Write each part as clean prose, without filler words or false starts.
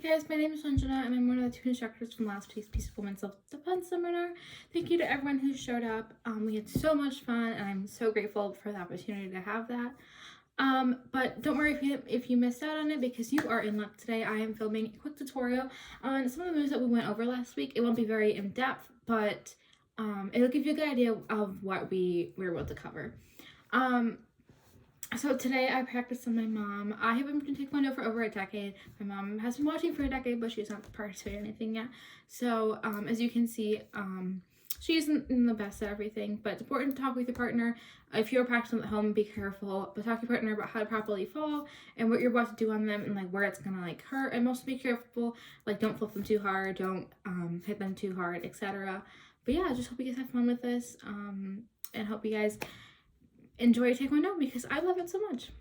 guys, my name is Sanjana and I'm one of the two instructors from last week's Peaceful Women's Self-Defense Seminar. Thank you to everyone who showed up. We had so much fun and I'm so grateful for the opportunity to have that. But don't worry if you missed out on it, because you are in luck today. I am filming a quick tutorial on some of the moves that we went over last week. It won't be very in-depth, but it'll give you a good idea of what we were able to cover. So today I practiced on my mom. I have been doing Taekwondo for over a decade. My mom has been watching for a decade, but she's not participated in anything yet. So as you can see, she isn't the best at everything, but it's important to talk with your partner. If you're practicing at home, be careful, but talk to your partner about how to properly fall and what you're about to do on them and like where it's gonna hurt. And mostly be careful, don't flip them too hard, don't hit them too hard, etc. But yeah, I just hope you guys have fun with this and hope you guys enjoy Taekwondo because I love it so much.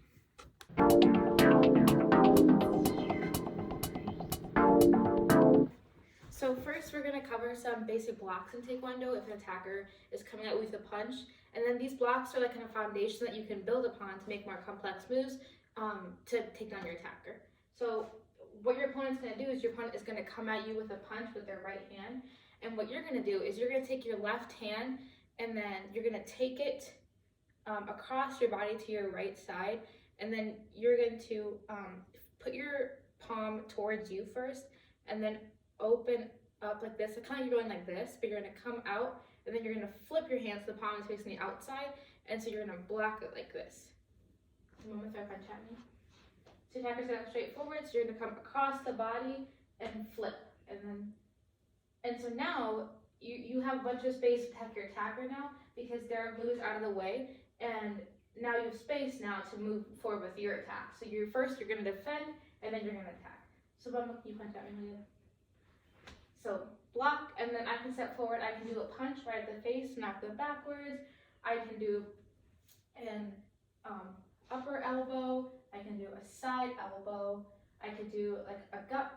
So first we're going to cover some basic blocks in Taekwondo if an attacker is coming out with a punch. And then these blocks are like a foundation that you can build upon to make more complex moves to take down your attacker. So what your opponent's going to do is your opponent is going to come at you with a punch with their right hand. And what you're going to do is you're going to take your left hand and then you're going to take it across your body to your right side, and then you're going to put your palm towards you first and then open up like this. So kind of you're going like this, but you're going to come out and then you're going to flip your hands so the palm is facing the outside, and so you're going to block it like this. I'm going to throw a punch at me. So attacker's going to straight forward, so you're going to come across the body and flip, and so now you have a bunch of space to attack your attacker now because their moves out of the way. And now you have space now to move forward with your attack. So you're going to defend, and then you're going to attack. So you punch at me. So block, and then I can step forward. I can do a punch right at the face, knock them backwards. I can do an upper elbow. I can do a side elbow. I could do a gut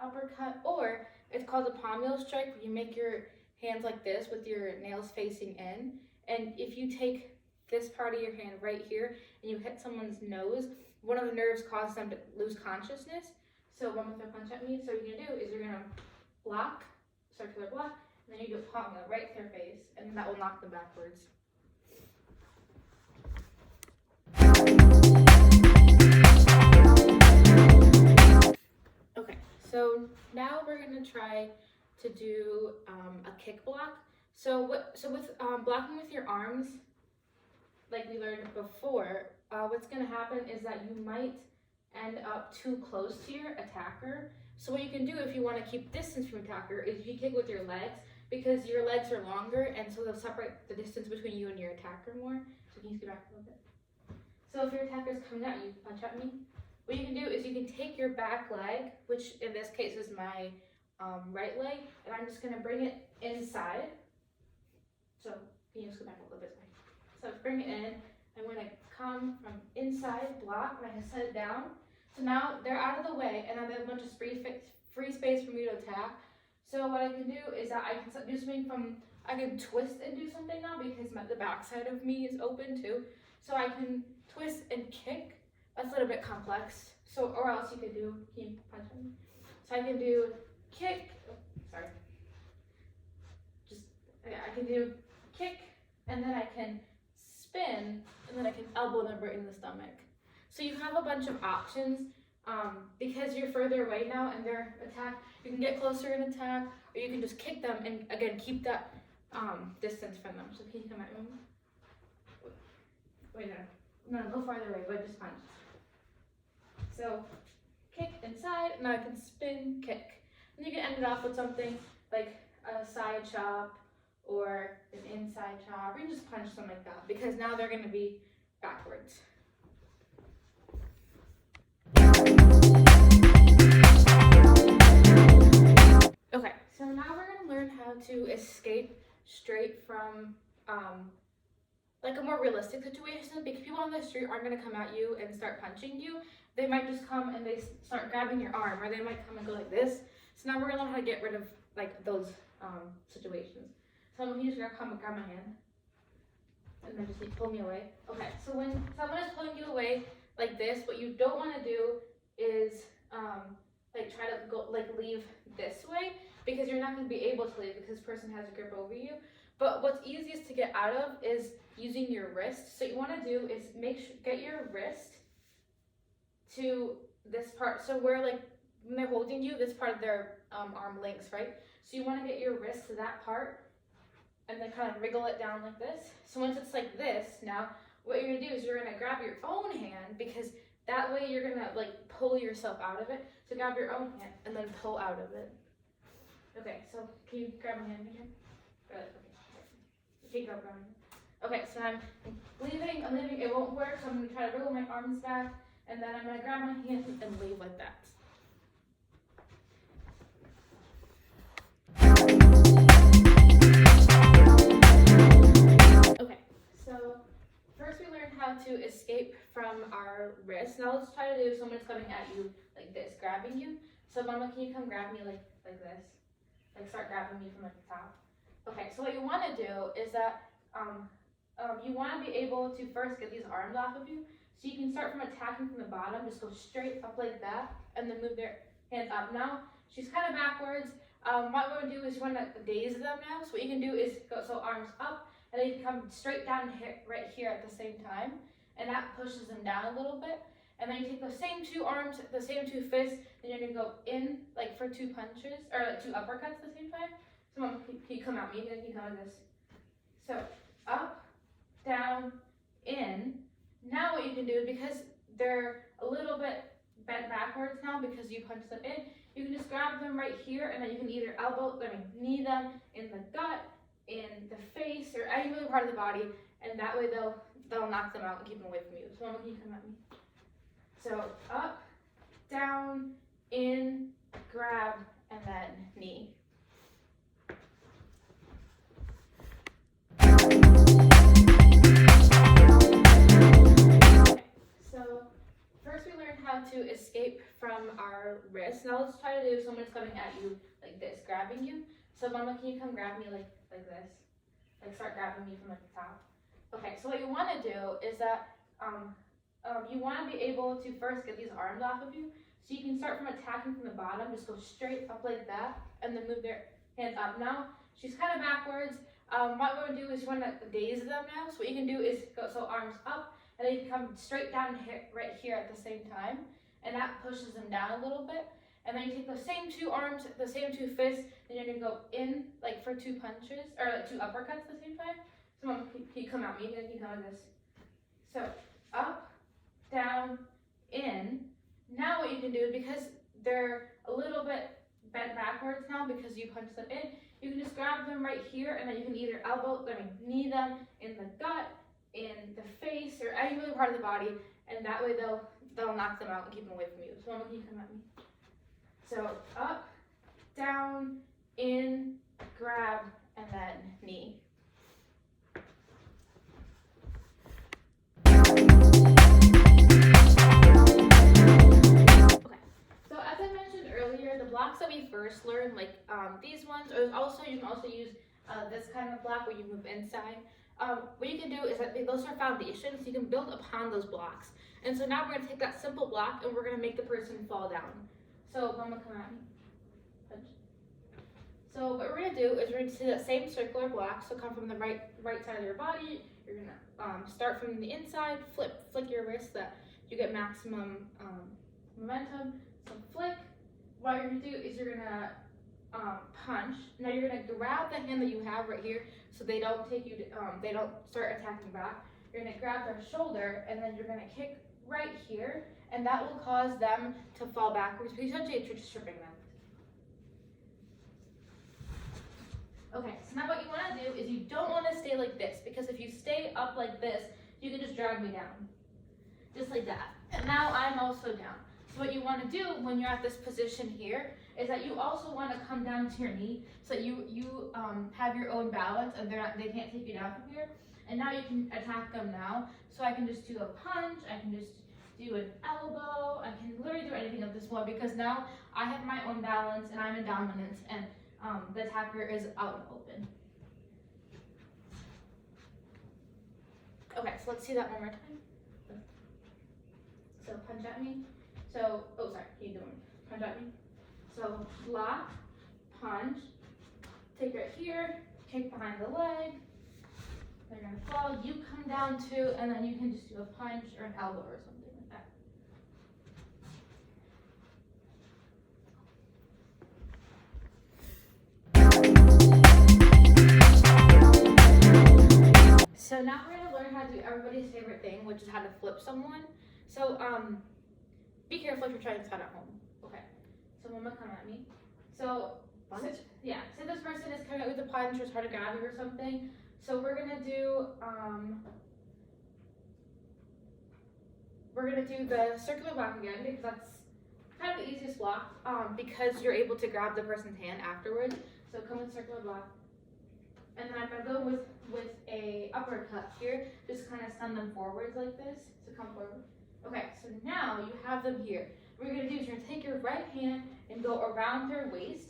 uppercut, or it's called a palm nail strike, where you make your hands like this with your nails facing in. And if you take this part of your hand right here and you hit someone's nose, one of the nerves causes them to lose consciousness. So one with a punch at me, so what you're going to do is you're going to block, circular block, and then you do a palm nail right to their face, and that will knock them backwards. Okay, so now we're going to try to do a kick block. So with blocking with your arms, like we learned before, what's going to happen is that you might end up too close to your attacker. So what you can do if you want to keep distance from your attacker is you kick with your legs, because your legs are longer, and so they'll separate the distance between you and your attacker more. So can you scoot back a little bit? So if your attacker is coming at you, punch at me. What you can do is you can take your back leg, which in this case is my right leg, and I'm just going to bring it inside. So can you scoot back a little bit? So bring it in, I'm going to come from inside, block, and I can set it down. So now they're out of the way, and I have a bunch of free space for me to attack. So what I can do is that I can do something I can twist and do something now, because the backside of me is open too. So I can twist and kick. That's a little bit complex. So, or else you could do, can you punch me? So I can do kick, I can do kick, and then I can spin, and then I can elbow them right in the stomach. So you have a bunch of options because you're further away now and their attack. You can get closer and attack, or you can just kick them and again keep that distance from them. So can you come at me? Wait, no, go farther away, but just punch. So kick inside, and I can spin, kick. And you can end it off with something like a side chop, or an inside chop, or you just punch them like that, because now they're going to be backwards. Okay, so now we're going to learn how to escape straight from a more realistic situation, because people on the street aren't going to come at you and start punching you. They might just come and they start grabbing your arm, or they might come and go like this. So now we're going to learn how to get rid of those situations. So I'm just gonna come and grab my hand, and then just pull me away. Okay, so when someone is pulling you away like this, what you don't want to do is like try to go like leave this way, because you're not going to be able to leave because this person has a grip over you. But what's easiest to get out of is using your wrist. So what you want to do is get your wrist to this part. So where like when they're holding you, this part of their arm links, right? So you want to get your wrist to that part and then kind of wriggle it down like this. So once it's like this, now what you're gonna do is you're gonna grab your own hand, because that way you're gonna like pull yourself out of it. So grab your own hand and then pull out of it. Okay, so can you grab my hand again? Good. Okay. You can grab my hand. Okay, so I'm leaving. It won't work, so I'm gonna try to wriggle my arms back, and then I'm gonna grab my hand and leave like that. Okay, so first we learned how to escape from our wrist. Now let's try to do someone's coming at you like this, grabbing you. So Mama, can you come grab me like this? Like start grabbing me from like the top. Okay, so what you want to do is that you want to be able to first get these arms off of you. So you can start from attacking from the bottom, just go straight up like that, and then move their hands up. Now she's kind of backwards. What we're going to do is you want to daze them now. So what you can do is go so arms up, and then you can come straight down here, right here at the same time, and that pushes them down a little bit. And then you take those same two arms, the same two fists, and you're gonna go in like for two punches or like two uppercuts at the same time. So Mom, can you come at me? Can you come like this? So up, down, in. Now what you can do, because they're a little bit bent backwards now because you punched them in, you can just grab them right here, and then you can either knee them in the gut, in the face, or any other part of the body, and that way they'll knock them out and keep them away from you. So Mama, can you come at me? So up, down, in, grab, and then knee. Okay, so first we learned how to escape from our wrist. Now let's try to do someone's coming at you like this, grabbing you. So Mama, can you come grab me like this? Like start grabbing me from like the top. Okay, so what you want to do is that you want to be able to first get these arms off of you. So you can start from attacking from the bottom, just go straight up like that, and then move their hands up. Now she's kind of backwards. What we're going to do is you want to daze them now. So what you can do is go so arms up, and then you can come straight down here, right here at the same time, and that pushes them down a little bit. And then you take those same two arms, the same two fists, and you're gonna go in like for two punches or like two uppercuts at the same time. So Mom, can you come at me? Can you come like this? So up, down, in. Now what you can do, because they're a little bit bent backwards now because you punched them in, you can just grab them right here, and then you can either knee them in the gut, in the face, or any other part of the body, and that way they'll knock them out and keep them away from you. So Mama, can you come at me? So up, down, in, grab, and then knee. Okay, so as I mentioned earlier, the blocks that we first learned, like these ones, or also you can also use this kind of block where you move inside. What you can do is that those are foundations, you can build upon those blocks. And so now we're going to take that simple block and we're going to make the person fall down. So Mama, come at me. Punch. So what we're going to do is we're going to do that same circular block. So come from the right side of your body. You're going to start from the inside, flick your wrist so that you get maximum momentum. So flick. What you're going to do is you're going to punch. Now you're going to grab the hand that you have right here so they don't they don't start attacking back. You're going to grab their shoulder, and then you're going to kick right here, and that will cause them to fall backwards, because essentially you're just tripping them. Okay, so now what you want to do is you don't want to stay like this, because if you stay up like this, you can just drag me down. Just like that. And now I'm also down. So what you want to do when you're at this position here is that you also want to come down to your knee so that you have your own balance, and they can't take you down from here. And now you can attack them now. So I can just do a punch, I can just do an elbow, I can literally do anything at this point, because now I have my own balance and I'm in dominance, and the attacker is out and open. Okay, so let's see that one more time. So punch at me. So, oh sorry, keep doing. Punch at me. So block, punch, take right here, kick behind the leg. They're gonna fall, you come down too, and then you can just do a punch or an elbow or something like that. So now we're gonna learn how to do everybody's favorite thing, which is how to flip someone. So be careful if you're trying this out at home. Okay. So Mama, come at me. So yeah, say this person is coming out with a punch or trying to grab you or something. So we're gonna do the circular block again because that's kind of the easiest block because you're able to grab the person's hand afterwards. So come with circular block. And then I'm gonna go with a uppercut here, just kind of stun them forwards like this. So come forward. Okay, so now you have them here. What you're gonna do is you're gonna take your right hand and go around their waist,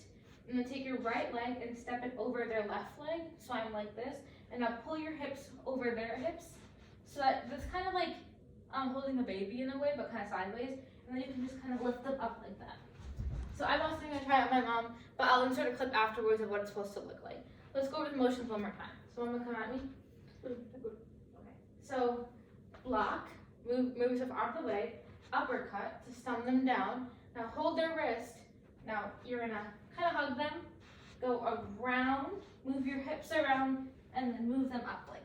and then take your right leg and step it over their left leg. So I'm like this, and now pull your hips over their hips. So that's kind of like holding a baby in a way, but kind of sideways. And then you can just kind of lift them up like that. So I'm also gonna try it on my mom, but I'll insert a clip afterwards of what it's supposed to look like. Let's go over the motions one more time. So I'm gonna come at me. Okay. So block, move yourself out of the way, uppercut to stun them down. Now hold their wrist. Now you're gonna kind of hug them, go around, move your hips around, and then move them up like